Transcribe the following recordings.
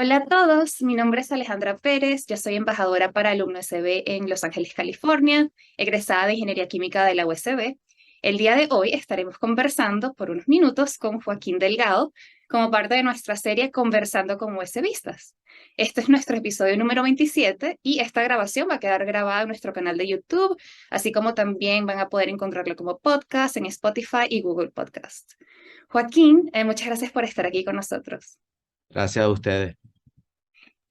Hola a todos, mi nombre es Alejandra Pérez, yo soy embajadora para Alumno SB en Los Ángeles, California, egresada de Ingeniería Química de la USB. El día de hoy estaremos conversando por unos minutos con Joaquín Delgado como parte de nuestra serie Conversando con USBistas. Este es nuestro episodio número 27 y esta grabación va a quedar grabada en nuestro canal de YouTube, así como también van a poder encontrarlo como podcast en Spotify y Google Podcast. Joaquín, muchas gracias por estar aquí con nosotros. Gracias a ustedes.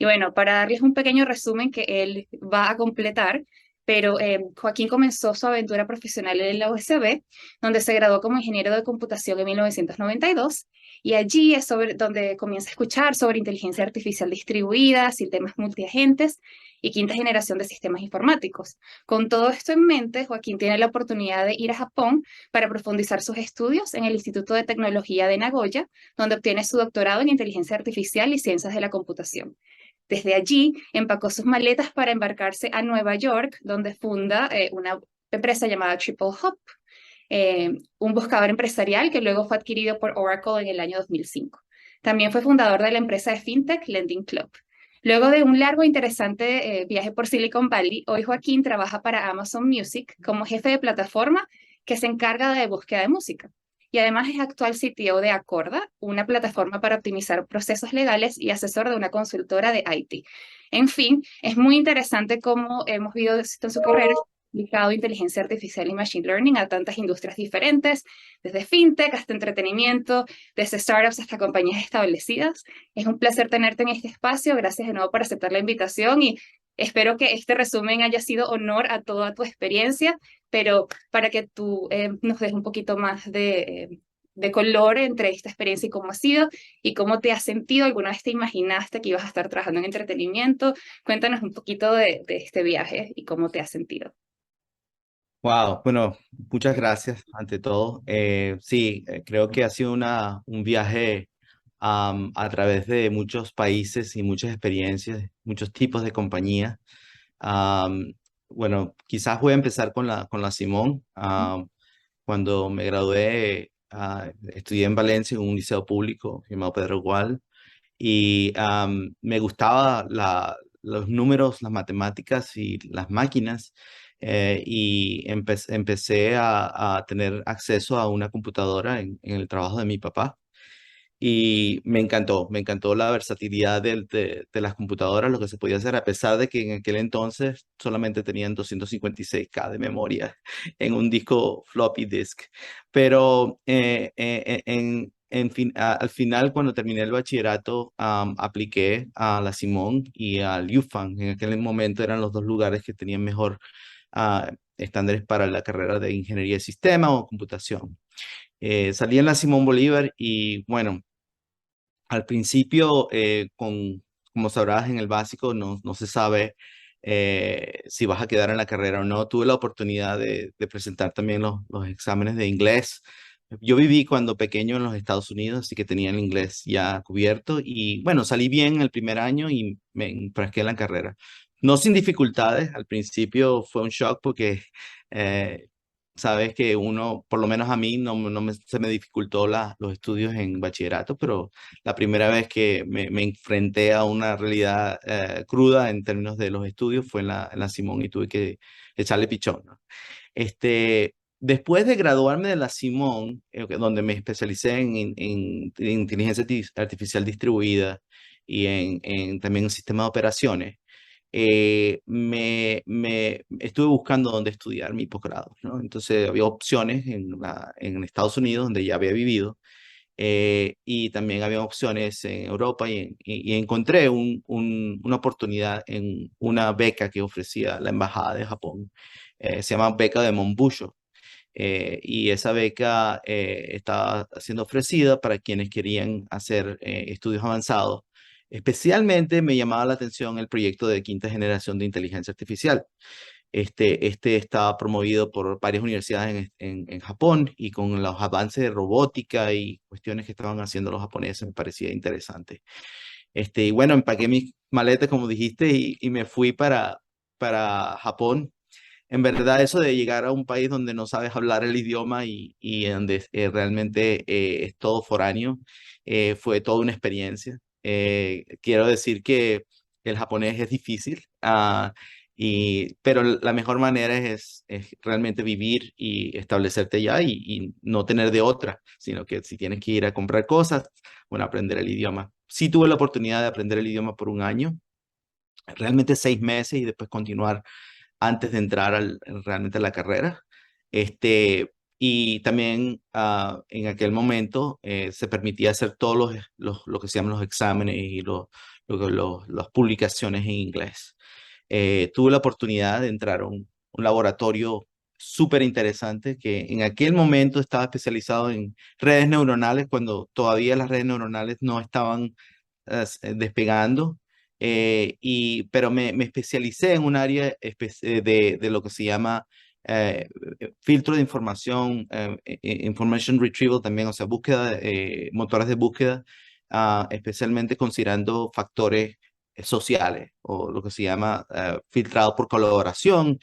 Y bueno, para darles un pequeño resumen que él va a completar, pero Joaquín comenzó su aventura profesional en la USB, donde se graduó como ingeniero de computación en 1992, y allí es donde comienza a escuchar sobre inteligencia artificial distribuida, sistemas multiagentes y quinta generación de sistemas informáticos. Con todo esto en mente, Joaquín tiene la oportunidad de ir a Japón para profundizar sus estudios en el Instituto de Tecnología de Nagoya, donde obtiene su doctorado en inteligencia artificial y ciencias de la computación. Desde allí empacó sus maletas para embarcarse a Nueva York, donde funda una empresa llamada Triple Hop, un buscador empresarial que luego fue adquirido por Oracle en el año 2005. También fue fundador de la empresa de FinTech Lending Club. Luego de un largo e interesante viaje por Silicon Valley, hoy Joaquín trabaja para Amazon Music como jefe de plataforma que se encarga de búsqueda de música. Y además es actual CTO de Acorda, una plataforma para optimizar procesos legales y asesor de una consultora de IT. En fin, es muy interesante cómo hemos visto en su carrera aplicado inteligencia artificial y machine learning a tantas industrias diferentes, desde fintech hasta entretenimiento, desde startups hasta compañías establecidas. Es un placer tenerte en este espacio. Gracias de nuevo por aceptar la invitación y espero que este resumen haya sido honor a toda tu experiencia, pero para que tú nos des un poquito más de color entre esta experiencia y cómo ha sido y cómo te has sentido. ¿Alguna vez te imaginaste que ibas a estar trabajando en entretenimiento? Cuéntanos un poquito de este viaje y cómo te has sentido. Wow, bueno, muchas gracias ante todo. Sí, creo que ha sido un viaje a través de muchos países y muchas experiencias, muchos tipos de compañías. Am, bueno, quizás voy a empezar con la Simón. Cuando me gradué, estudié en Valencia en un liceo público llamado Pedro Gual y me gustaba los números, las matemáticas y las máquinas. Y empecé a tener acceso a una computadora en el trabajo de mi papá. Y me encantó la versatilidad de las computadoras, lo que se podía hacer, a pesar de que en aquel entonces solamente tenían 256K de memoria en un disco floppy disk. Pero al final, cuando terminé el bachillerato, apliqué a la Simón y al UFAM. En aquel momento eran los dos lugares que tenían mejor estándares para la carrera de ingeniería de sistema o computación. Salí en la Simón Bolívar y bueno, al principio, como sabrás, en el básico no se sabe si vas a quedar en la carrera o no. Tuve la oportunidad de presentar también los exámenes de inglés. Yo viví cuando pequeño en los Estados Unidos, así que tenía el inglés ya cubierto y bueno, salí bien el primer año y me enfrasqué en la carrera. No sin dificultades, al principio fue un shock porque eh, sabes que uno, por lo menos a mí, se me dificultó los estudios en bachillerato, pero la primera vez que me enfrenté a una realidad cruda en términos de los estudios fue en la Simón y tuve que echarle pichón, ¿no? Después de graduarme de la Simón, donde me especialicé en inteligencia artificial distribuida y también en sistema de operaciones, me estuve buscando dónde estudiar mi posgrado, ¿no? Entonces había opciones en Estados Unidos, donde ya había vivido, y también había opciones en Europa y encontré una oportunidad en una beca que ofrecía la Embajada de Japón. Se llama Beca de Monbusho. Y esa beca estaba siendo ofrecida para quienes querían hacer estudios avanzados. Especialmente me llamaba la atención el proyecto de quinta generación de inteligencia artificial. Este está promovido por varias universidades en Japón y con los avances de robótica y cuestiones que estaban haciendo los japoneses me parecía interesante. Y bueno, empaqué mis maletas, como dijiste, y me fui para Japón. En verdad, eso de llegar a un país donde no sabes hablar el idioma y donde realmente es todo foráneo, fue toda una experiencia. Quiero decir que el japonés es difícil, pero la mejor manera es realmente vivir y establecerte allá y no tener de otra, sino que si tienes que ir a comprar cosas, bueno, aprender el idioma. Sí tuve la oportunidad de aprender el idioma por un año, realmente 6 meses y después continuar antes de entrar realmente a la carrera. Y también en aquel momento se permitía hacer todos lo que se llaman los exámenes y las publicaciones en inglés. Tuve la oportunidad de entrar a un laboratorio súper interesante que en aquel momento estaba especializado en redes neuronales, cuando todavía las redes neuronales no estaban despegando. Pero me especialicé en un área de lo que se llama filtro de información, information retrieval también, o sea, búsqueda, motores de búsqueda, especialmente considerando factores sociales o lo que se llama filtrado por colaboración,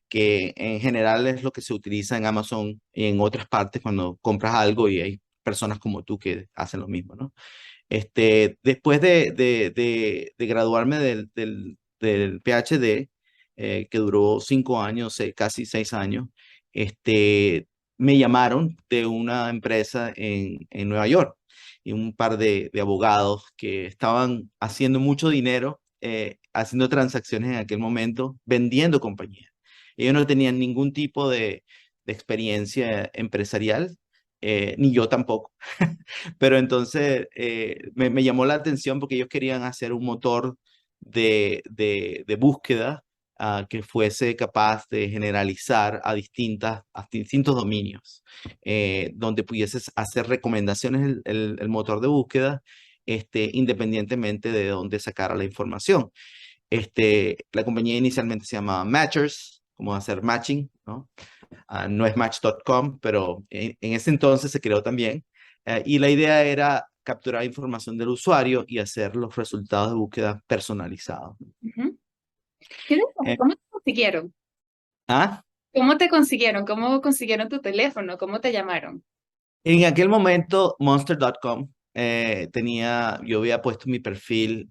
que en general es lo que se utiliza en Amazon y en otras partes cuando compras algo y hay personas como tú que hacen lo mismo, ¿no? Después de graduarme del PhD, que duró 5 años, casi 6 años, me llamaron de una empresa en Nueva York y un par de abogados que estaban haciendo mucho dinero, haciendo transacciones en aquel momento, vendiendo compañías. Ellos no tenían ningún tipo de experiencia empresarial, ni yo tampoco. Pero entonces me llamó la atención porque ellos querían hacer un motor de búsqueda que fuese capaz de generalizar a distintos dominios, donde pudieses hacer recomendaciones el motor de búsqueda, independientemente de dónde sacara la información. La compañía inicialmente se llamaba Matchers, como hacer matching, ¿no? No es Match.com, pero en ese entonces se creó también. Y la idea era capturar información del usuario y hacer los resultados de búsqueda personalizados. Ujú. ¿Qué Eh, ¿Cómo te consiguieron? ah, ¿Cómo te consiguieron? ¿Cómo consiguieron tu teléfono? ¿Cómo te llamaron? en aquel momento, Monster.com yo había puesto mi perfil,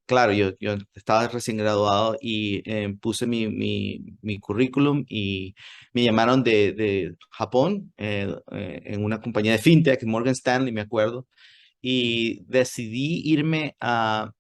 claro, yo estaba recién graduado y puse mi currículum y me llamaron de Japón, en una compañía de fintech, Morgan Stanley, me acuerdo, y decidí irme a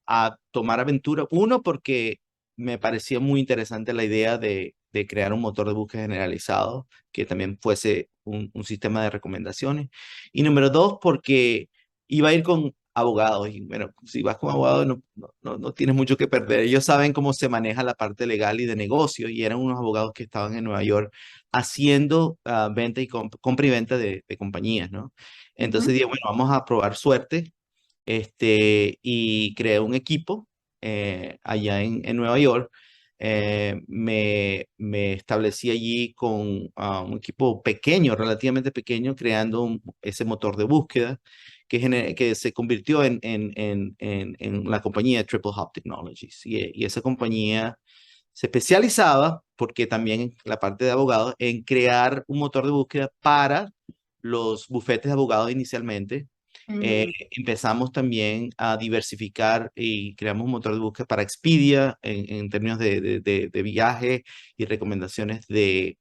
tomar aventura. Uno, porque me parecía muy interesante la idea de crear un motor de búsqueda generalizado que también fuese un sistema de recomendaciones. Y número dos, porque iba a ir con abogados. Y bueno, si vas con abogados no tienes mucho que perder. Ellos saben cómo se maneja la parte legal y de negocio. Y eran unos abogados que estaban en Nueva York haciendo venta y compra y venta de compañías, ¿no? Entonces Ujú. dije, bueno, vamos a probar suerte. Y creé un equipo allá en Nueva York. Me establecí allí con un equipo pequeño, relativamente pequeño, creando ese motor de búsqueda que se convirtió en la compañía Triple Hop Technologies. Y esa compañía se especializaba, porque también la parte de abogados, en crear un motor de búsqueda para los bufetes de abogados inicialmente. Mm, Empezamos también a diversificar y creamos un motor de búsqueda para Expedia en términos de viaje y recomendaciones de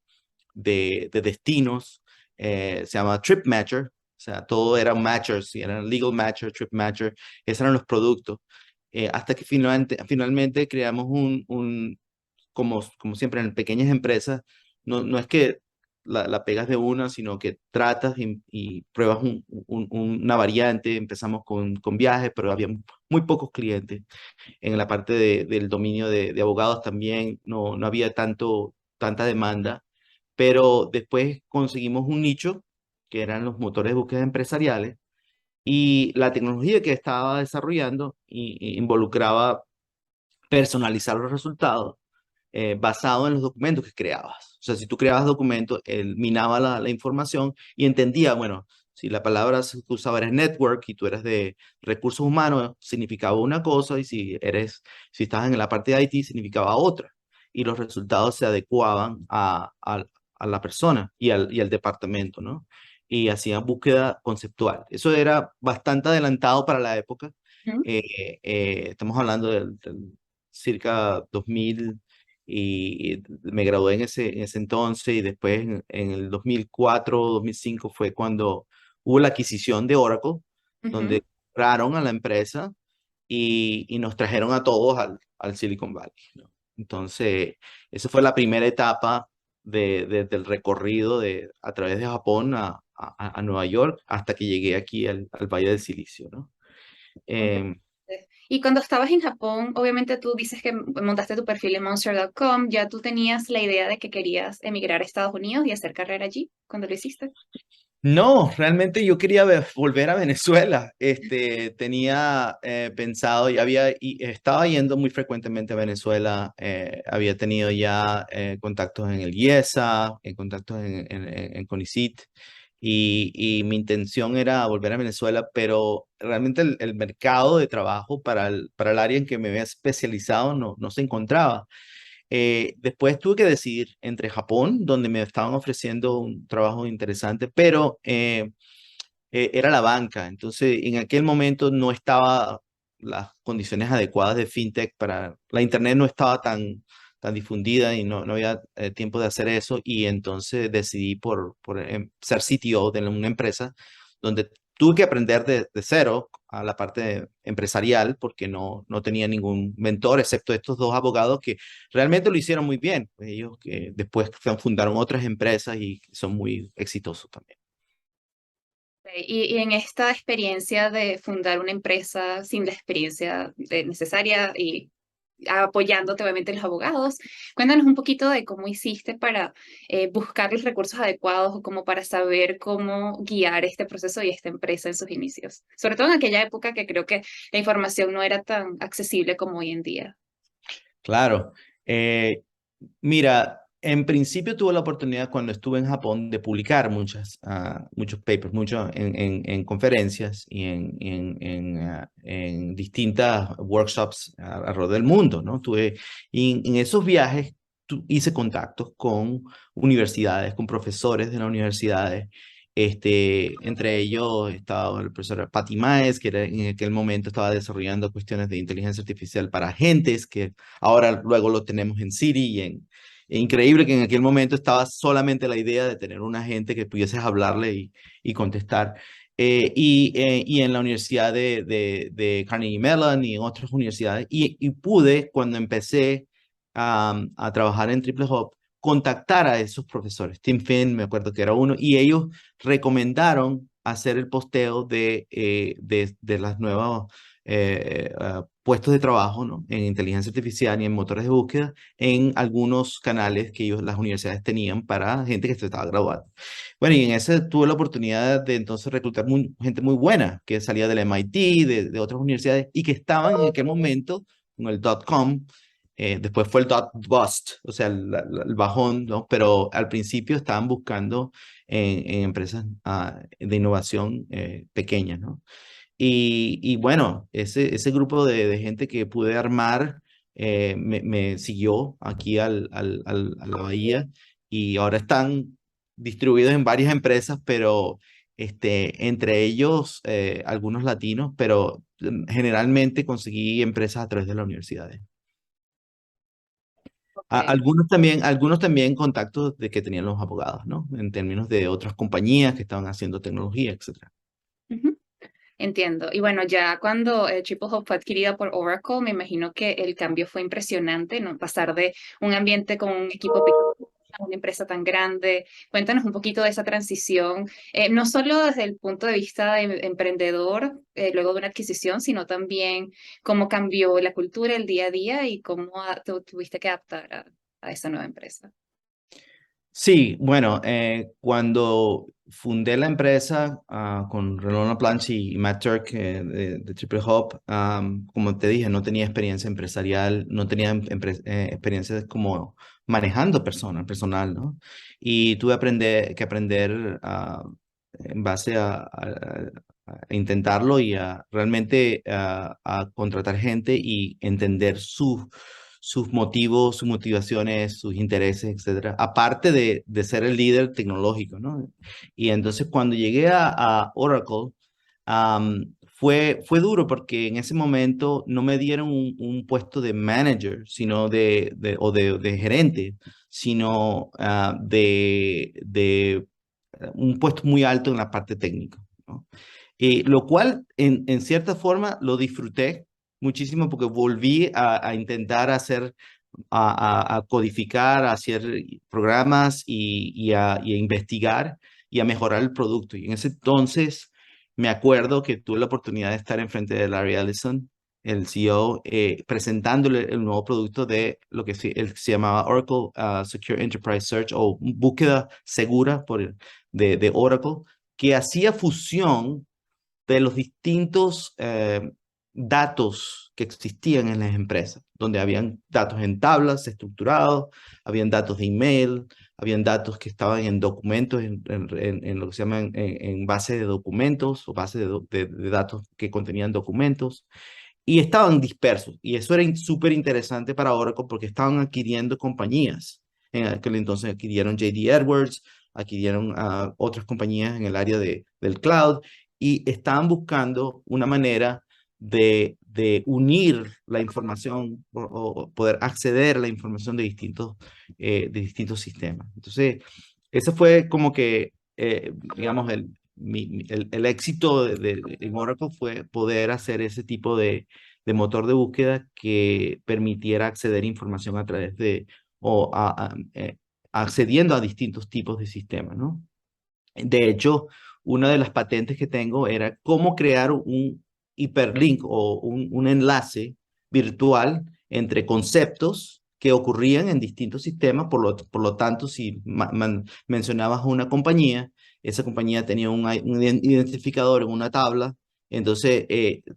destinos. Se llama Trip Matcher, o sea, todo era matchers, si eran Legal Matcher, Trip Matcher, esos eran los productos. Hasta que finalmente creamos como siempre en pequeñas empresas, no es que la pegas de una, sino que tratas y pruebas una variante. Empezamos con viajes, pero había muy pocos clientes. En la parte del dominio de abogados también no había tanta demanda, pero después conseguimos un nicho que eran los motores de búsqueda empresariales, y la tecnología que estaba desarrollando involucraba personalizar los resultados basado en los documentos que creabas. O sea, si tú creabas documentos, él minaba la información y entendía, bueno, si la palabra que usaba era network y tú eras de recursos humanos, significaba una cosa, y si estabas en la parte de IT, significaba otra. Y los resultados se adecuaban a la persona y al departamento, ¿no? Y hacían búsqueda conceptual. Eso era bastante adelantado para la época, Ujú, Estamos hablando del circa 2000 y me gradué en ese entonces y después en el 2004, 2005 fue cuando hubo la adquisición de Oracle, ujú. donde compraron a la empresa y nos trajeron a todos al Silicon Valley, ¿no? Entonces, esa fue la primera etapa del recorrido a través de Japón a Nueva York hasta que llegué aquí al Valle del Silicio, ¿no? Em, Interesante. Y cuando estabas en Japón, obviamente tú dices que montaste tu perfil en Monster.com, ¿ya tú tenías la idea de que querías emigrar a Estados Unidos y hacer carrera allí cuando lo hiciste? No, realmente yo quería volver a Venezuela. Tenía pensado y estaba yendo muy frecuentemente a Venezuela. Había tenido ya contactos en el IESA, contactos en CONICYT, y mi intención era volver a Venezuela, pero realmente el mercado de trabajo para el área en que me había especializado no se encontraba. Después tuve que decidir entre Japón, donde me estaban ofreciendo un trabajo interesante, pero era la banca. Entonces, en aquel momento no estaba las condiciones adecuadas de fintech para la internet no estaba tan difundida y no había tiempo de hacer eso. Y entonces decidí por ser CTO de una empresa donde tuve que aprender de cero a la parte empresarial porque no tenía ningún mentor excepto estos dos abogados que realmente lo hicieron muy bien. Ellos que después fundaron otras empresas y son muy exitosos también. Y en esta experiencia de fundar una empresa sin la experiencia necesaria y apoyándote obviamente los abogados, cuéntanos un poquito de cómo hiciste para buscar los recursos adecuados o como para saber cómo guiar este proceso y esta empresa en sus inicios. Sobre todo en aquella época que creo que la información no era tan accesible como hoy en día. Claro. Eh, Mira, en principio tuve la oportunidad cuando estuve en Japón de publicar muchos papers, muchos en conferencias y en distintas workshops alrededor del mundo, ¿no? Y en esos viajes hice contactos con universidades, con profesores de las universidades. Entre ellos estaba el profesor Patti Maes, que en aquel momento estaba desarrollando cuestiones de inteligencia artificial para agentes, que ahora luego lo tenemos en Siri increíble que en aquel momento estaba solamente la idea de tener un agente que pudieses hablarle y contestar. Y en la Universidad de Carnegie Mellon y en otras universidades. Y pude, cuando empecé a trabajar en Triple Hop, contactar a esos profesores. Tim Finn, me acuerdo que era uno, y ellos recomendaron hacer el posteo de las nuevas puestos de trabajo, ¿no? En inteligencia artificial y en motores de búsqueda en algunos canales que las universidades tenían para gente que se estaba graduando. Bueno, y en ese tuve la oportunidad de entonces reclutar gente muy buena que salía del MIT, de otras universidades y que estaban en aquel momento con el .com. Después fue el dot bust, o sea, el bajón, ¿no? Pero al principio estaban buscando en empresas de innovación pequeñas, ¿no? Y bueno, ese grupo de gente que pude armar me siguió aquí a la bahía y ahora están distribuidos en varias empresas, pero entre ellos algunos latinos, pero generalmente conseguí empresas a través de las universidades. Ok. Algunos también contactos de que tenían los abogados, ¿no? En términos de otras compañías que estaban haciendo tecnología, etcétera. Ujú. Entiendo. Y bueno, ya cuando Triple Hop fue adquirida por Oracle, me imagino que el cambio fue impresionante, ¿no? Pasar de un ambiente con un equipo pequeño a una empresa tan grande. Cuéntanos un poquito de esa transición, no solo desde el punto de vista de emprendedor, luego de una adquisición, sino también cómo cambió la cultura, el día a día y cómo tuviste que adaptar a esa nueva empresa. Sí, bueno, cuando fundé la empresa con Renaud Laplanche y Matt Turk de Triple Hop, como te dije, no tenía experiencia empresarial, no tenía experiencia como manejando personal, ¿no? Y tuve que aprender en base a intentarlo y a realmente a contratar gente y entender sus motivos, sus motivaciones, sus intereses, etcétera, aparte de ser el líder tecnológico, ¿no? Y entonces cuando llegué a Oracle, fue duro porque en ese momento no me dieron un puesto de manager, sino de gerente, sino de un puesto muy alto en la parte técnica, ¿no? Lo cual, en cierta forma, lo disfruté muchísimo porque volví a intentar hacer, a codificar, a hacer programas y a investigar y a mejorar el producto. Y en ese entonces me acuerdo que tuve la oportunidad de estar enfrente de Larry Ellison, el CEO, presentándole el nuevo producto de lo que se llamaba Oracle Secure Enterprise Search o búsqueda segura de Oracle, que hacía fusión de los distintos datos que existían en las empresas, donde habían datos en tablas estructurados, habían datos de email, habían datos que estaban en documentos, en lo que se llaman en base de documentos o base de datos que contenían documentos, y estaban dispersos. Y eso era súper interesante para Oracle porque estaban adquiriendo compañías. En aquel entonces adquirieron JD Edwards, adquirieron otras compañías en el área del cloud y estaban buscando una manera de unir la información o poder acceder a la información de distintos sistemas. Entonces, ese fue como que, digamos, el éxito en Oracle fue poder hacer ese tipo de motor de búsqueda que permitiera acceder a información a través de, o accediendo a distintos tipos de sistemas, ¿no? De hecho, una de las patentes que tengo era cómo crear un hiperlink o un enlace virtual entre conceptos que ocurrían en distintos sistemas. Por lo tanto, si mencionabas una compañía, esa compañía tenía un identificador en una tabla. Entonces,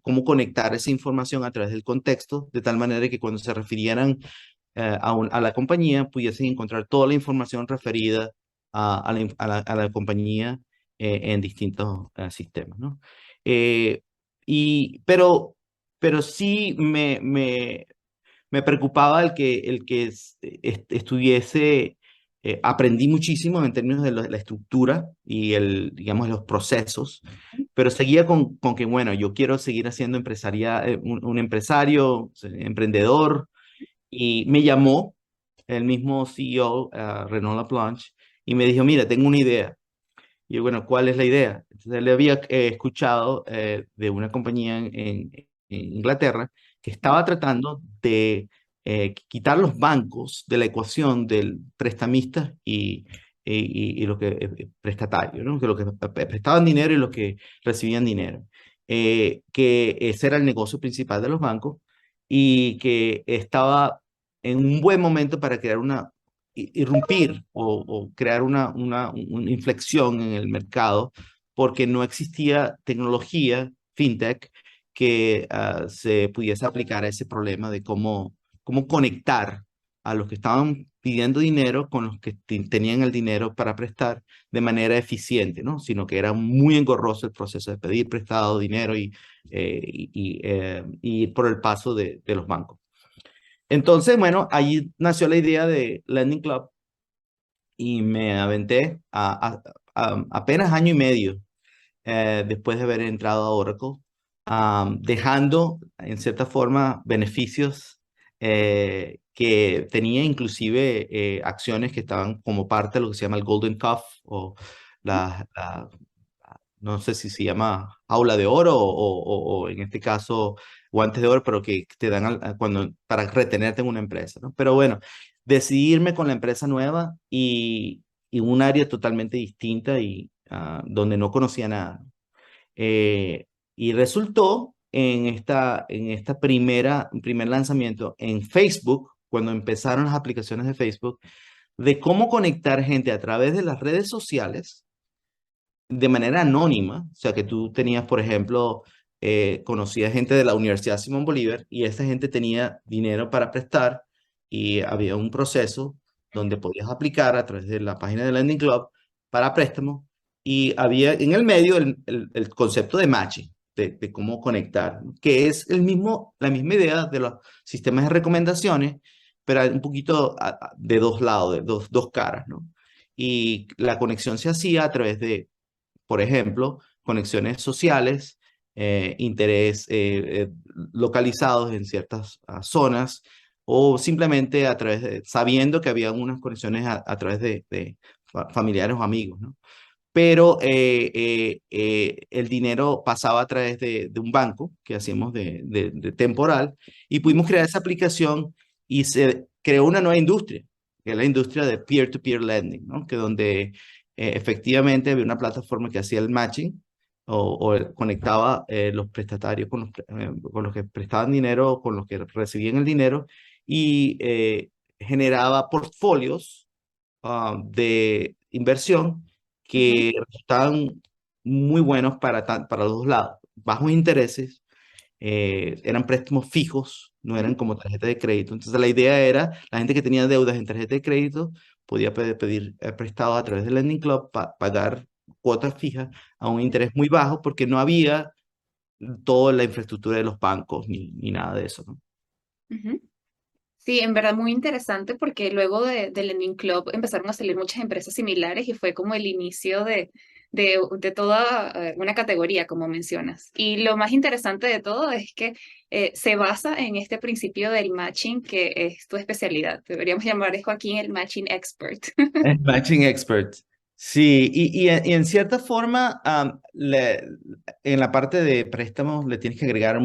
cómo conectar esa información a través del contexto, de tal manera que cuando se refirieran a la compañía, pudiesen encontrar toda la información referida a la compañía en distintos sistemas, ¿no? Eh, pero sí me preocupaba estuviese, aprendí muchísimo en términos de la estructura y digamos, los procesos, pero seguía con que, bueno, yo quiero seguir haciendo un empresario, emprendedor, y me llamó el mismo CEO, Renaud Laplanche, y me dijo, mira, tengo una idea. Y yo, bueno, ¿cuál es la idea? Entonces le había escuchado de una compañía en Inglaterra que estaba tratando de quitar los bancos de la ecuación del prestamista y lo que prestatario, ¿no? Que lo que prestaban dinero y los que recibían dinero. Que ese era el negocio principal de los bancos y que estaba en un buen momento para crear irrumpir o crear una inflexión en el mercado porque no existía tecnología fintech que se pudiese aplicar a ese problema de cómo conectar a los que estaban pidiendo dinero con los que tenían el dinero para prestar de manera eficiente, ¿no? Sino que era muy engorroso el proceso de pedir prestado dinero y ir por el paso de los bancos. Entonces, bueno, allí nació la idea de Lending Club y me aventé apenas año y medio después de haber entrado a Oracle, dejando en cierta forma beneficios que tenía inclusive acciones que estaban como parte de lo que se llama el Golden Cuff o no sé si se llama jaula de oro o en este caso guantes de oro, pero que te dan para retenerte en una empresa, ¿no? Pero bueno, decidí irme con la empresa nueva y un área totalmente distinta y donde no conocía nada. Y resultó en esta primer lanzamiento en Facebook, cuando empezaron las aplicaciones de Facebook, de cómo conectar gente a través de las redes sociales de manera anónima. O sea, que tú tenías, por ejemplo, conocías gente de la Universidad Simón Bolívar y esa gente tenía dinero para prestar y había un proceso donde podías aplicar a través de la página de Lending Club para préstamo y había en el medio el concepto de matching, de cómo conectar, ¿no? Que es la misma idea de los sistemas de recomendaciones, pero hay un poquito de dos lados, de dos caras, ¿no? Y la conexión se hacía a través de, por ejemplo, conexiones sociales interés localizados en ciertas zonas o simplemente a través de, sabiendo que había unas conexiones a través de familiares o amigos, ¿no? Pero el dinero pasaba a través de un banco que hacíamos de temporal y pudimos crear esa aplicación y se creó una nueva industria, que es la industria de peer-to-peer lending, ¿no? Que donde efectivamente había una plataforma que hacía el matching conectaba los prestatarios con los que prestaban dinero, con los que recibían el dinero y generaba portfolios de inversión Ujú, que resultaban muy buenos para los dos lados. Bajos intereses, eran préstamos fijos, no ujú. eran como tarjeta de crédito. Entonces la idea era, la gente que tenía deudas en tarjeta de crédito podía pedir prestado a través del Lending Club para pagar cuotas fijas a un interés muy bajo porque no había toda la infraestructura de los bancos ni nada de eso, ¿no? Ujú. Sí, en verdad muy interesante porque luego de Lending Club empezaron a salir muchas empresas similares y fue como el inicio de toda una categoría, como mencionas. Y lo más interesante de todo es que se basa en este principio del matching, que es tu especialidad. Deberíamos llamar a Joaquín el matching expert. El matching expert. Sí, y en cierta forma, en la parte de préstamos le tienes que agregar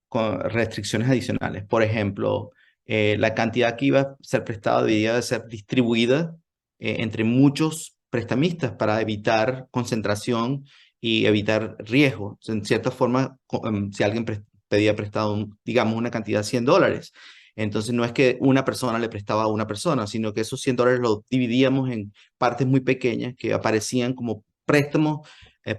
con restricciones adicionales. Por ejemplo, la cantidad que iba a ser prestada debía de ser distribuida entre muchos prestamistas para evitar concentración y evitar riesgo. En cierta forma, si alguien pedía prestado, digamos, una cantidad de $100, entonces no es que una persona le prestaba a una persona, sino que esos $100 los dividíamos en partes muy pequeñas que aparecían como préstamos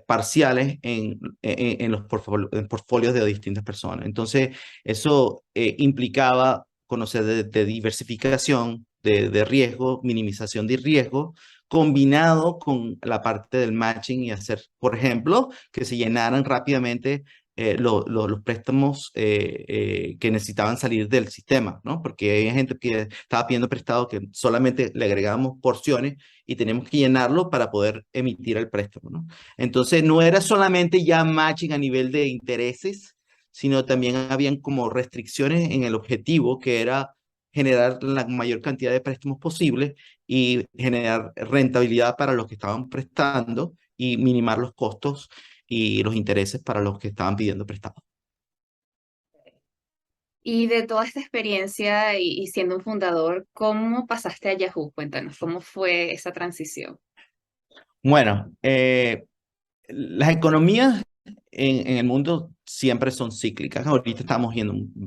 parciales en los portfolios de distintas personas. Entonces eso implicaba conocer de diversificación, de riesgo, minimización de riesgo, combinado con la parte del matching y hacer, por ejemplo, que se llenaran rápidamente los préstamos que necesitaban salir del sistema, ¿no? Porque hay gente que estaba pidiendo prestado que solamente le agregábamos porciones y teníamos que llenarlo para poder emitir el préstamo, ¿no? Entonces, no era solamente ya matching a nivel de intereses, sino también habían como restricciones en el objetivo, que era generar la mayor cantidad de préstamos posible y generar rentabilidad para los que estaban prestando y minimar los costos y los intereses para los que estaban pidiendo prestado. Y de toda esta experiencia y siendo un fundador, ¿cómo pasaste a Yahoo? Cuéntanos, ¿cómo fue esa transición? Bueno, las economías en el mundo siempre son cíclicas. Ahorita estamos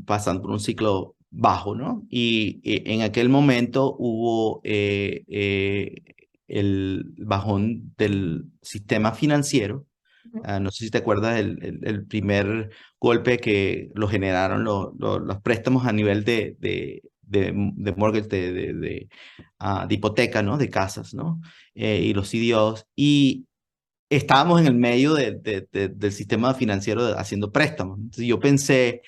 pasando por un ciclo bajo, ¿no? Y en aquel momento hubo el bajón del sistema financiero. Ujú, No sé si te acuerdas el primer golpe que lo generaron los préstamos a nivel de mortgage, de hipoteca, ¿no? De casas, ¿no? Y los CDOs. Y estábamos en el medio del sistema financiero haciendo préstamos. Entonces yo pensé,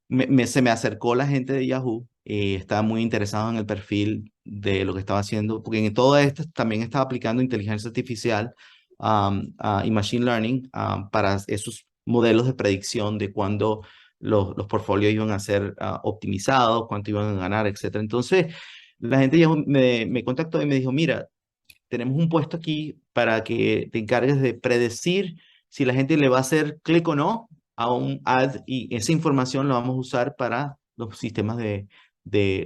se me acercó la gente de Yahoo y estaba muy interesado en el perfil de lo que estaba haciendo, porque en todo esto también estaba aplicando inteligencia artificial y machine learning para esos modelos de predicción de cuándo los portfolios iban a ser optimizados, cuánto iban a ganar, etcétera. Entonces, la gente de Yahoo me contactó y me dijo, mira, tenemos un puesto aquí para que te encargues de predecir si la gente le va a hacer clic o no a un ad y esa información la vamos a usar para los sistemas de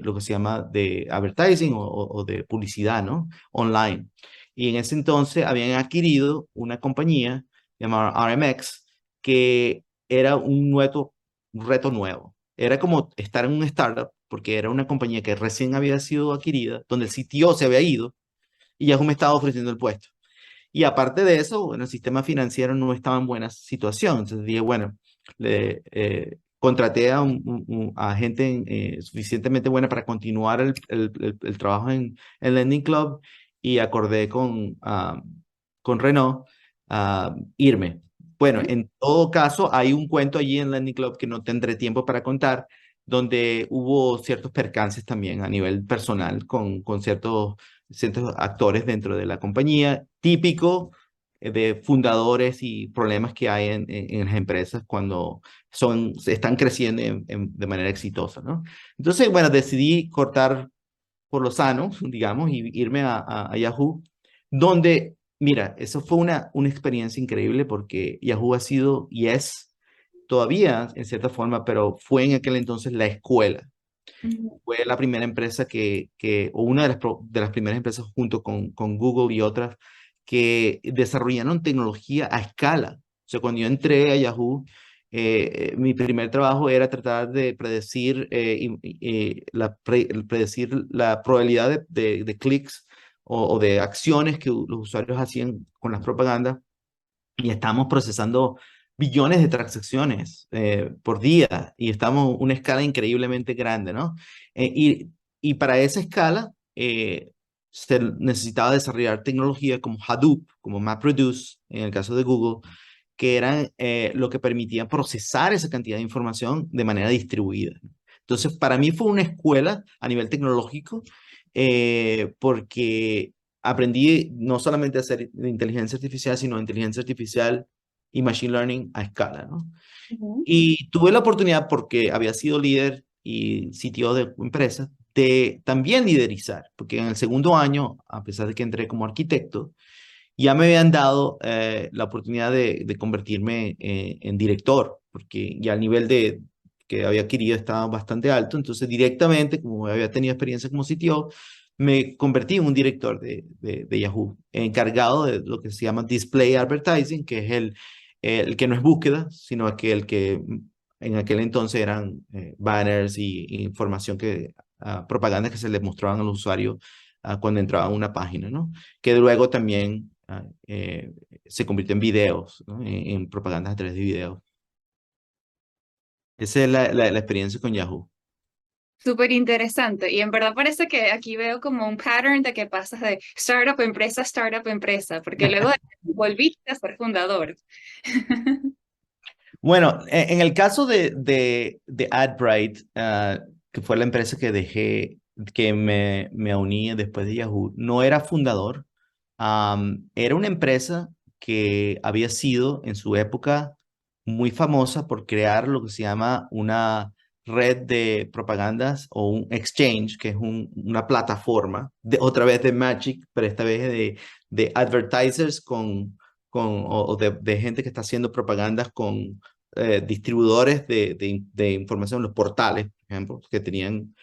lo que se llama de advertising o de publicidad, ¿no? Online. Y en ese entonces habían adquirido una compañía llamada RMX que era un reto nuevo. Era como estar en un startup porque era una compañía que recién había sido adquirida, donde el CTO se había ido y Yahoo me estaba ofreciendo el puesto. Y aparte de eso, bueno, el sistema financiero no estaba en buena situación. Entonces dije, bueno, contraté a gente suficientemente buena para continuar el trabajo en Lending Club y acordé con Renault irme. Bueno, ujú. en todo caso, hay un cuento allí en Lending Club que no tendré tiempo para contar, donde hubo ciertos percances también a nivel personal con ciertos actores dentro de la compañía, típico de fundadores y problemas que hay en las empresas cuando están creciendo de manera exitosa, ¿no? Entonces, bueno, decidí cortar por lo sano, digamos, y irme a Yahoo, donde, mira, eso fue una experiencia increíble porque Yahoo ha sido y es todavía, en cierta forma, pero fue en aquel entonces la escuela. Ujú, Fue la primera empresa o una de las primeras empresas junto con Google y otras que desarrollaron tecnología a escala. O sea, cuando yo entré a Yahoo, mi primer trabajo era tratar de predecir, predecir la probabilidad de clics o de acciones que los usuarios hacían con las propagandas y estamos procesando billones de transacciones por día y estamos una escala increíblemente grande, ¿no? Y para esa escala se necesitaba desarrollar tecnología como Hadoop, como MapReduce, en el caso de Google, que eran lo que permitía procesar esa cantidad de información de manera distribuida. Entonces, para mí fue una escuela a nivel tecnológico porque aprendí no solamente a hacer inteligencia artificial, sino inteligencia artificial y machine learning a escala, ¿no? ujú, Y tuve la oportunidad, porque había sido líder y CTO de empresas, de también liderizar, porque en el segundo año, a pesar de que entré como arquitecto, ya me habían dado la oportunidad de convertirme en director, porque ya el nivel que había adquirido estaba bastante alto, entonces directamente, como había tenido experiencia como CTO, me convertí en un director de Yahoo, encargado de lo que se llama Display Advertising, que es el que no es búsqueda, sino aquel que en aquel entonces eran banners y información propaganda que se le mostraban a los usuarios cuando entraban a una página, ¿no? Que luego también se convirtió en videos, ¿no? En propagandas a través de videos. Esa es la experiencia con Yahoo. súper interesante. Y en verdad parece que aquí veo como un pattern de que pasas de startup a empresa, porque luego volviste a ser fundador. Bueno, en el caso de AdBright, que fue la empresa que dejé, que me uní después de Yahoo, no era fundador. Era una empresa que había sido en su época muy famosa por crear lo que se llama una red de propagandas o un exchange, que es una plataforma, otra vez de Magic, pero esta vez de advertisers o de gente que está haciendo propagandas con distribuidores de información, los portales, por ejemplo, que tenían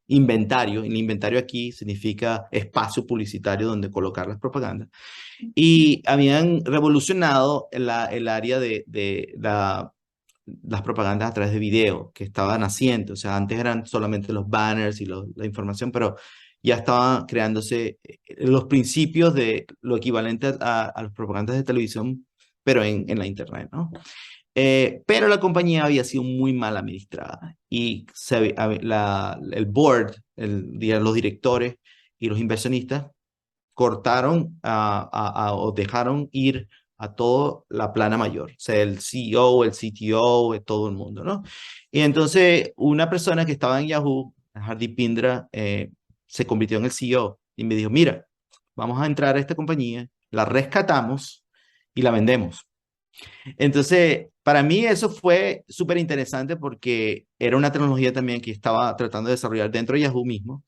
inventario. El inventario aquí significa espacio publicitario donde colocar las propagandas. Y habían revolucionado el área de las propagandas a través de video que estaban haciendo. O sea, antes eran solamente los banners y la información, pero ya estaban creándose los principios de lo equivalente a las propagandas de televisión, pero en la internet, ¿no? Pero la compañía había sido muy mal administrada y el board, los directores y los inversionistas cortaron o dejaron ir a toda la plana mayor, o sea, el CEO, el CTO, todo el mundo, ¿no? Y entonces una persona que estaba en Yahoo, Hardeep Pindra, se convirtió en el CEO y me dijo, mira, vamos a entrar a esta compañía, la rescatamos y la vendemos. Entonces, para mí eso fue súper interesante porque era una tecnología también que estaba tratando de desarrollar dentro de Yahoo mismo.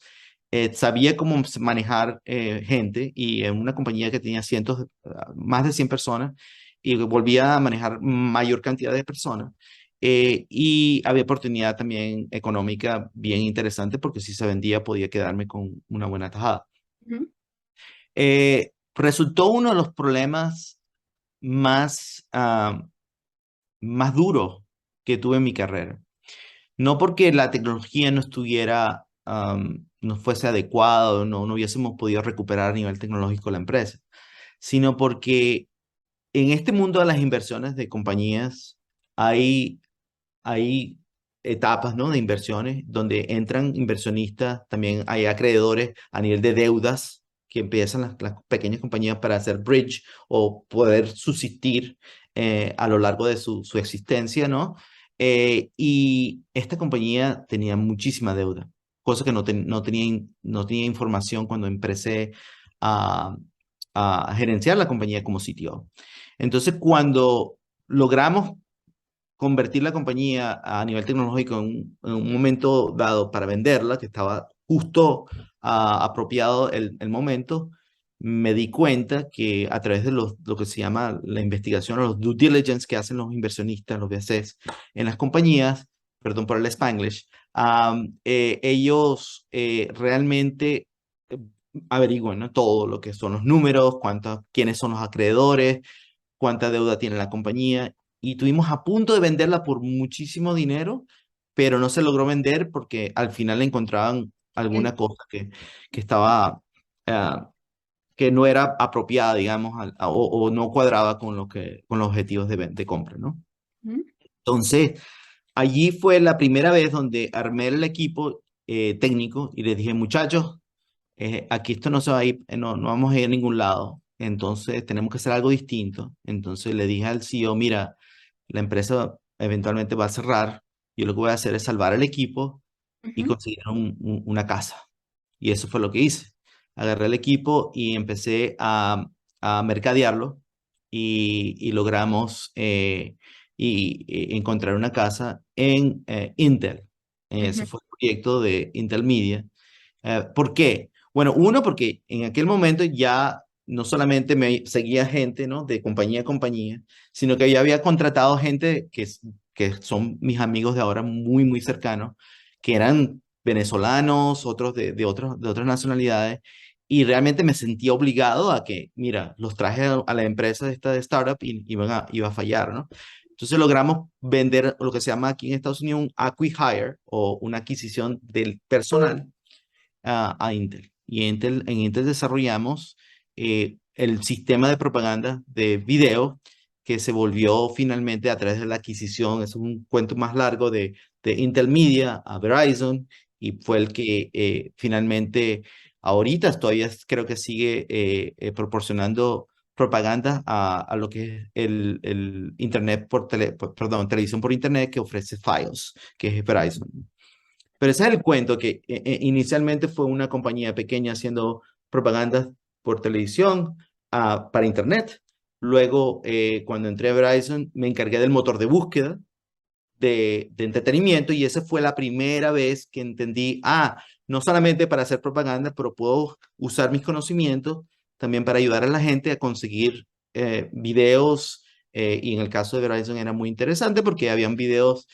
Sabía cómo manejar gente y en una compañía que tenía más de 100 personas y volvía a manejar mayor cantidad de personas. Y había oportunidad también económica bien interesante porque si se vendía podía quedarme con una buena tajada. Ujú, Resultó uno de los problemas más, más duros que tuve en mi carrera. No porque la tecnología no estuviera, no fuese adecuada, no hubiésemos podido recuperar a nivel tecnológico la empresa, sino porque en este mundo de las inversiones de compañías hay etapas, ¿no? De inversiones donde entran inversionistas, también hay acreedores a nivel de deudas que empiezan las pequeñas compañías para hacer bridge o poder subsistir a lo largo de su existencia, ¿no? Y esta compañía tenía muchísima deuda, cosa que no tenía información cuando empecé a, a gerenciar la compañía como CTO. Entonces, cuando logramos convertir la compañía a nivel tecnológico en un momento dado para venderla, que estaba justo apropiado el momento, me di cuenta que a través de lo que se llama la investigación o los due diligence que hacen los inversionistas, los VCs, en las compañías, perdón por el Spanglish, ellos realmente eh, averiguan, ¿no? Todo lo que son los números, quiénes son los acreedores, cuánta deuda tiene la compañía, y tuvimos a punto de venderla por muchísimo dinero, pero no se logró vender porque al final encontraban alguna cosa que estaba, ah, que no era apropiada, digamos, o no cuadraba con los objetivos de compra, ¿no? Ujú, Entonces, allí fue la primera vez donde armé el equipo técnico y les dije, muchachos, aquí esto no se va a ir, no vamos a ir a ningún lado, entonces tenemos que hacer algo distinto. Entonces le dije al CEO, mira, la empresa eventualmente va a cerrar, yo lo que voy a hacer es salvar el equipo y ujú, conseguir una casa. Y eso fue lo que hice. Agarré el equipo y empecé a mercadearlo y logramos encontrar una casa en Intel. Ese ujú, fue el proyecto de Intel Media. ¿Por qué? Bueno, uno, porque en aquel momento ya no solamente me seguía gente, ¿no? De compañía a compañía, sino que ya había contratado gente que son mis amigos de ahora muy, muy cercanos, que eran venezolanos, otros de otras nacionalidades, y realmente me sentía obligado a que, mira, los traje a la empresa esta de startup y iba a fallar, ¿no? Entonces logramos vender lo que se llama aquí en Estados Unidos un acqui-hire o una adquisición del personal a Intel. Y en Intel desarrollamos el sistema de propaganda de video que se volvió finalmente a través de la adquisición, es un cuento más largo de Intel Media a Verizon y fue el que finalmente ahorita todavía creo que sigue proporcionando propaganda a lo que es el Internet perdón, televisión por Internet que ofrece Fios, que es Verizon. Pero ese es el cuento que inicialmente fue una compañía pequeña haciendo propaganda por televisión para Internet. Luego, cuando entré a Verizon, me encargué del motor de búsqueda de entretenimiento y esa fue la primera vez que entendí, no solamente para hacer propaganda, pero puedo usar mis conocimientos también para ayudar a la gente a conseguir videos. Y en el caso de Verizon era muy interesante porque habían videos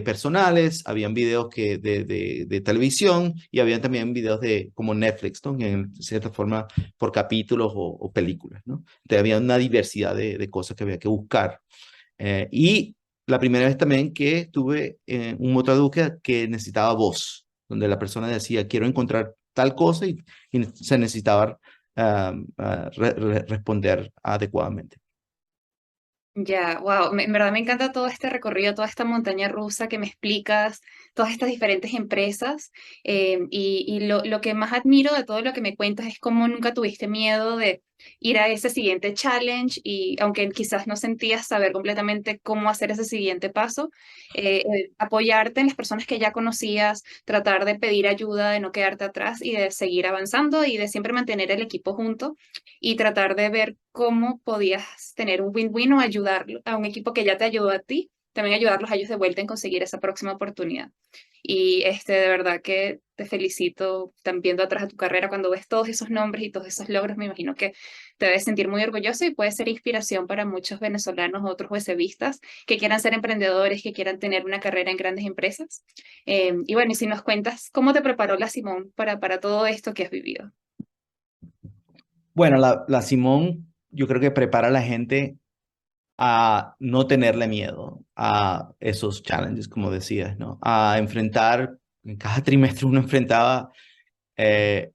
personales, habían videos de televisión y habían también videos como Netflix, ¿no? En cierta forma por capítulos o películas, ¿no? Entonces había una diversidad de cosas que había que buscar. Y la primera vez también que tuve un motor de búsqueda que necesitaba voz, donde la persona decía, quiero encontrar tal cosa y se necesitaba responder adecuadamente. ya, wow, en verdad me encanta todo este recorrido, toda esta montaña rusa que me explicas, todas estas diferentes empresas. Y lo que más admiro de todo lo que me cuentas es cómo nunca tuviste miedo de ir a ese siguiente challenge y aunque quizás no sentías saber completamente cómo hacer ese siguiente paso, apoyarte en las personas que ya conocías, tratar de pedir ayuda, de no quedarte atrás y de seguir avanzando y de siempre mantener el equipo junto y tratar de ver cómo podías tener un win-win o ayudar a un equipo que ya te ayudó a ti, también ayudarlos a ellos de vuelta en conseguir esa próxima oportunidad. Y de verdad que te felicito, están viendo atrás de tu carrera, cuando ves todos esos nombres y todos esos logros, me imagino que te debes sentir muy orgulloso y puede ser inspiración para muchos venezolanos o otros USBistas que quieran ser emprendedores, que quieran tener una carrera en grandes empresas. Y bueno, y si nos cuentas, ¿cómo te preparó la Simón para todo esto que has vivido? Bueno, la Simón yo creo que prepara a la gente a no tenerle miedo a esos challenges, como decías, ¿no? A enfrentar, en cada trimestre uno enfrentaba eh,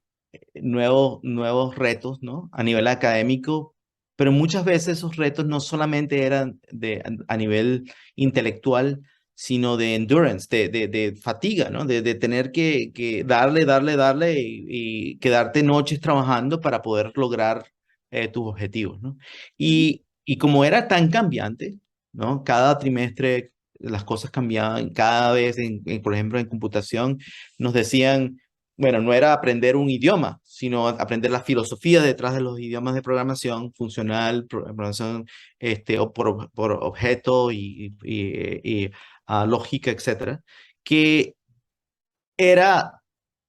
nuevos retos, ¿no? A nivel académico, pero muchas veces esos retos no solamente eran a nivel intelectual, sino de endurance, de fatiga, ¿no? De tener que darle y quedarte noches trabajando para poder lograr tus objetivos, ¿no? Y como era tan cambiante, ¿no? Cada trimestre las cosas cambiaban, cada vez, por ejemplo, en computación, nos decían bueno, no era aprender un idioma, sino aprender la filosofía detrás de los idiomas de programación funcional, programación o por objeto lógica, etcétera, que era,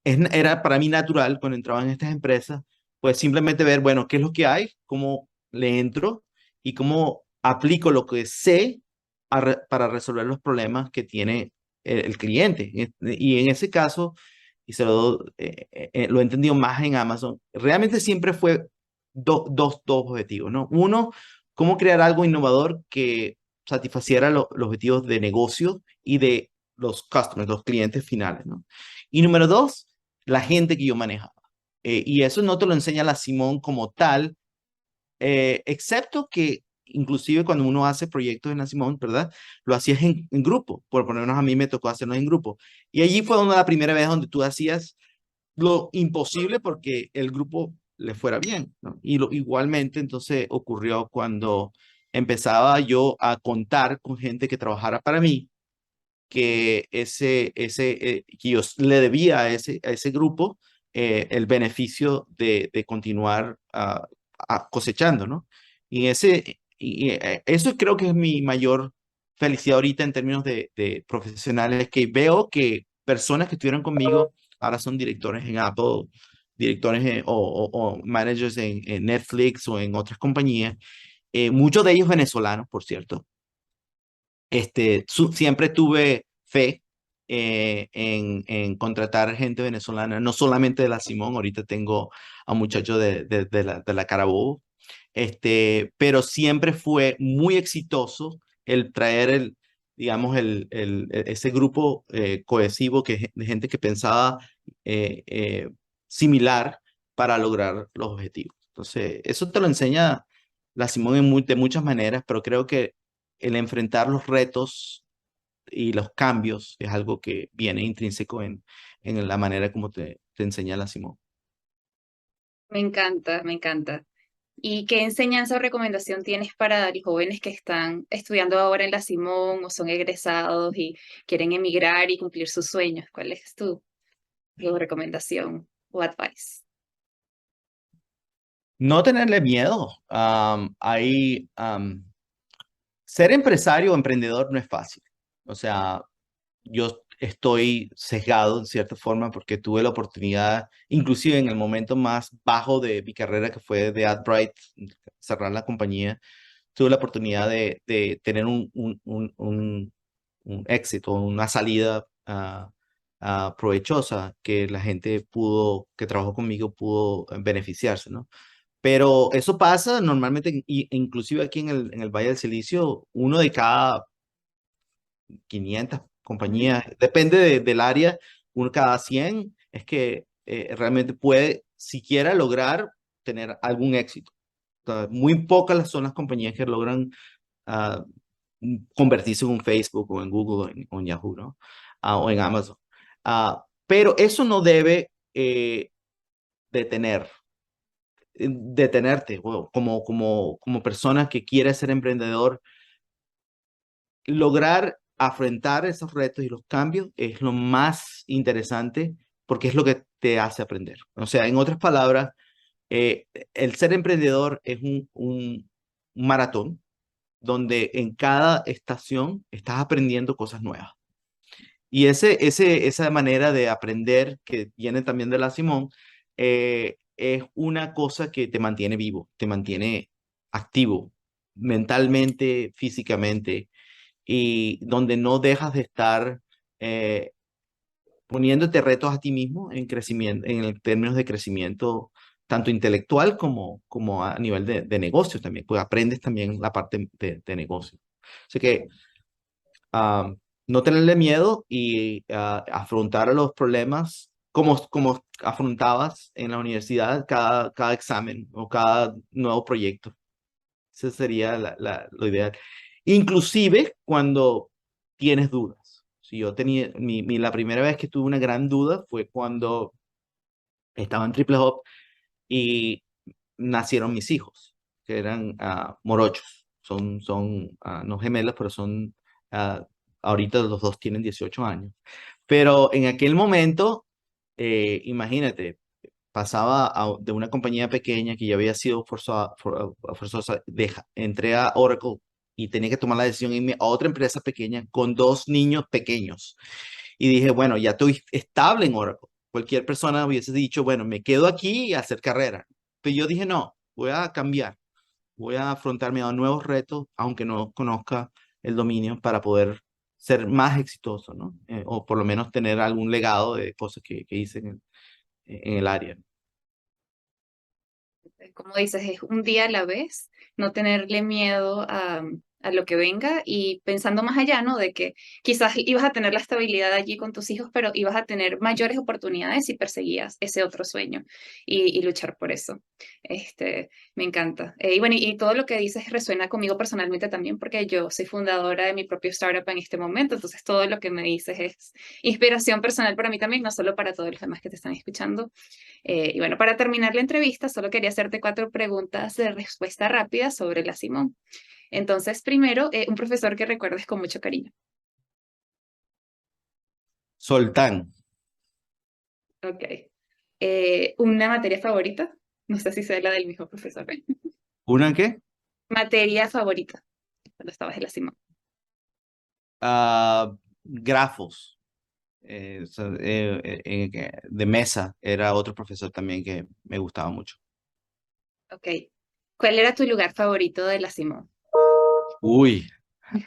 era para mí natural cuando entraba en estas empresas, pues simplemente ver, bueno, qué es lo que hay, cómo le entro y cómo aplico lo que sé para resolver los problemas que tiene el cliente. Y en ese caso, y lo he entendido más en Amazon, realmente siempre fue dos objetivos, ¿no? Uno, cómo crear algo innovador que satisfaciera los objetivos de negocio y de los customers, los clientes finales, ¿no? Y número dos, la gente que yo manejaba. Y eso no te lo enseña la Simón como tal, excepto que inclusive cuando uno hace proyectos en la Simón, ¿verdad? Lo hacías en grupo. Por ponernos a mí me tocó hacerlo en grupo. Y allí fue la primera vez donde tú hacías lo imposible porque el grupo le fuera bien, ¿no? Igualmente entonces ocurrió cuando empezaba yo a contar con gente que trabajara para mí, que yo le debía a ese grupo el beneficio de continuar cosechando, ¿no? Eso creo que es mi mayor felicidad ahorita en términos de profesionales, que veo que personas que estuvieron conmigo ahora son directores en Apple, directores o managers en Netflix o en otras compañías, muchos de ellos venezolanos, por cierto. Siempre tuve fe en contratar gente venezolana, no solamente de la Simón, ahorita tengo a muchachos de la Carabobo, pero siempre fue muy exitoso el traer digamos, ese grupo cohesivo de gente que pensaba eh, eh, similar para lograr los objetivos. Entonces, eso te lo enseña la Simón de muchas maneras, pero creo que el enfrentar los retos y los cambios es algo que viene intrínseco en la manera como te enseña la Simón. Me encanta, me encanta. ¿Y qué enseñanza o recomendación tienes para dar y jóvenes que están estudiando ahora en la Simón o son egresados y quieren emigrar y cumplir sus sueños? ¿Cuál es tu recomendación o advice? No tenerle miedo. Ser empresario o emprendedor no es fácil. O sea, yo estoy sesgado en cierta forma porque tuve la oportunidad, inclusive en el momento más bajo de mi carrera, que fue de AdBright, cerrar la compañía, tuve la oportunidad de tener un éxito, una salida provechosa que la gente que trabajó conmigo pudo beneficiarse, ¿no? Pero eso pasa normalmente, inclusive aquí en el Valle del Silicio, uno de cada 500 compañías, depende del área, uno cada 100 es que realmente puede siquiera lograr tener algún éxito. O sea, muy pocas son las compañías que logran ah, convertirse en un Facebook o en Google o en Yahoo, ¿no? O en Amazon. Pero eso no debe detener, detenerte como persona que quiere ser emprendedor. Lograr afrontar esos retos y los cambios es lo más interesante porque es lo que te hace aprender. O sea, en otras palabras, el ser emprendedor es un maratón donde en cada estación estás aprendiendo cosas nuevas. Y esa manera de aprender que viene también de la Simón es una cosa que te mantiene vivo, te mantiene activo mentalmente, físicamente, y donde no dejas de estar eh, poniéndote retos a ti mismo en crecimiento, términos de crecimiento tanto intelectual como a nivel de negocios también, pues aprendes también la parte de negocio. Así que no tenerle miedo y afrontar los problemas como afrontabas en la universidad cada examen o cada nuevo proyecto. Ese sería lo ideal. Inclusive cuando tienes dudas. Si yo tenía, la primera vez que tuve una gran duda fue cuando estaba en Triple Hop y nacieron mis hijos, que eran morochos. No gemelos, pero ahorita los dos tienen 18 años. Pero en aquel momento imagínate, pasaba de una compañía pequeña que ya había sido forzosa, entré a Oracle y tenía que tomar la decisión de irme a otra empresa pequeña con dos niños pequeños. Y dije, bueno, ya estoy estable en Oracle. Cualquier persona hubiese dicho, bueno, me quedo aquí y hacer carrera. Pero yo dije, no, voy a cambiar, voy a afrontarme a nuevos retos, aunque no conozca el dominio, para poder ser más exitoso, ¿no? O por lo menos tener algún legado de cosas que hice en el área. Como dices, es un día a la vez, no tenerle miedo a lo que venga y pensando más allá, ¿no? De que quizás ibas a tener la estabilidad allí con tus hijos, pero ibas a tener mayores oportunidades si perseguías ese otro sueño y luchar por eso. Me encanta. Y bueno, y todo lo que dices resuena conmigo personalmente también, porque yo soy fundadora de mi propio startup en este momento, entonces todo lo que me dices es inspiración personal para mí también, no solo para todos los demás que te están escuchando. Y bueno, para terminar la entrevista, solo quería hacerte 4 preguntas de respuesta rápida sobre la Simón. Entonces, primero, un profesor que recuerdes con mucho cariño. Soltán, Ok. Una materia favorita. No sé si sea la del mismo profesor. ¿una qué? Materia favorita cuando estabas en la Simón. Grafos. De mesa era otro profesor también que me gustaba mucho. Ok. ¿Cuál era tu lugar favorito de la Simón? Uy,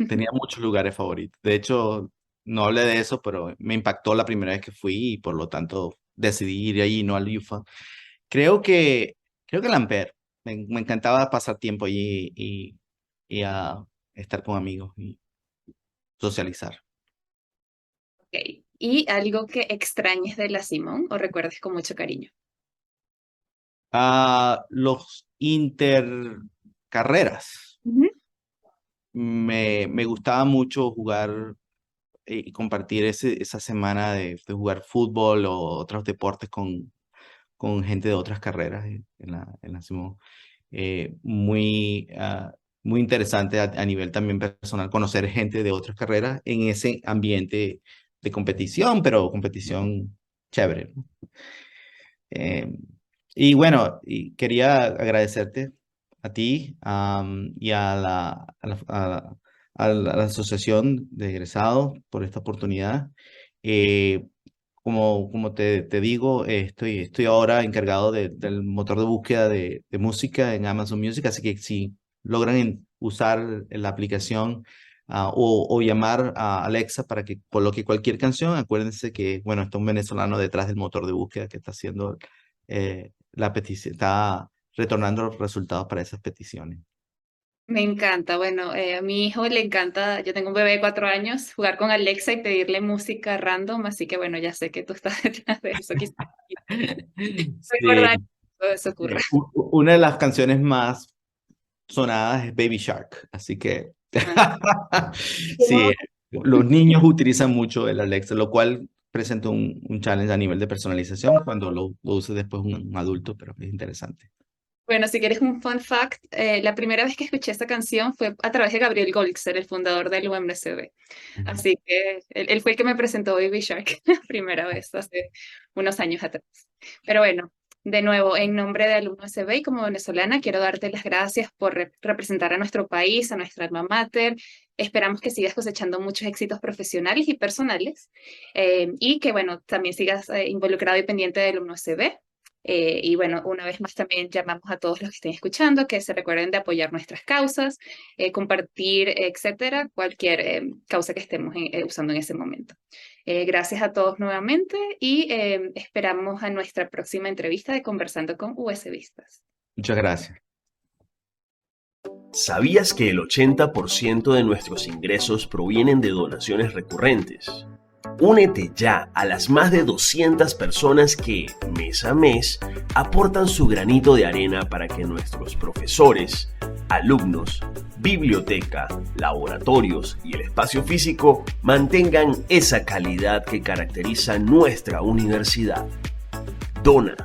tenía muchos lugares favoritos. De hecho, no hablé de eso, pero me impactó la primera vez que fui y por lo tanto decidí ir allí, no al UFA. Creo que, creo que el Ampere. Me encantaba pasar tiempo allí y estar con amigos y socializar. Ok. ¿Y algo que extrañes de la Simón o recuerdes con mucho cariño? Los intercarreras. Ujú. Me gustaba mucho jugar y compartir esa semana de jugar fútbol o otros deportes con gente de otras carreras en la Simón. Muy interesante a nivel también personal conocer gente de otras carreras en ese ambiente de competición, pero competición chévere, ¿no? Eh, y bueno, quería agradecerte a ti y a la Asociación de Egresados por esta oportunidad. Eh, como te digo, estoy ahora encargado del motor de búsqueda de música en Amazon Music, así que si logran usar la aplicación o llamar a Alexa para que coloque cualquier canción, acuérdense que, bueno, está un venezolano detrás del motor de búsqueda que está haciendo la petición, está retornando los resultados para esas peticiones. Me encanta. Bueno, a mi hijo le encanta, yo tengo un bebé de 4 años, jugar con Alexa y pedirle música random, así que bueno, ya sé que tú estás detrás de eso. Quizás recordar Sí, que todo eso ocurra. una de las canciones más sonadas es Baby Shark, así que Ah, sí, los niños utilizan mucho el Alexa, lo cual presenta un challenge a nivel de personalización cuando lo use después un adulto, pero es interesante. bueno, si quieres un fun fact, la primera vez que escuché esta canción fue a través de Gabriel Golxer, el fundador del UMSB. Ujú. Así que él fue el que me presentó Baby Shark la primera vez, hace unos años atrás. Pero bueno, de nuevo, en nombre del UMSB y como venezolana, quiero darte las gracias por representar a nuestro país, a nuestra alma mater. Esperamos que sigas cosechando muchos éxitos profesionales y personales y que, bueno, también sigas involucrado y pendiente del UMSB. Y bueno, una vez más también llamamos a todos los que estén escuchando que se recuerden de apoyar nuestras causas, compartir, etcétera, cualquier causa que estemos usando en ese momento. Gracias a todos nuevamente y esperamos a nuestra próxima entrevista de Conversando con USBistas. Muchas gracias. ¿Sabías que el 80% de nuestros ingresos provienen de donaciones recurrentes? Únete ya a las más de 200 personas que, mes a mes, aportan su granito de arena para que nuestros profesores, alumnos, biblioteca, laboratorios y el espacio físico mantengan esa calidad que caracteriza nuestra universidad. Dona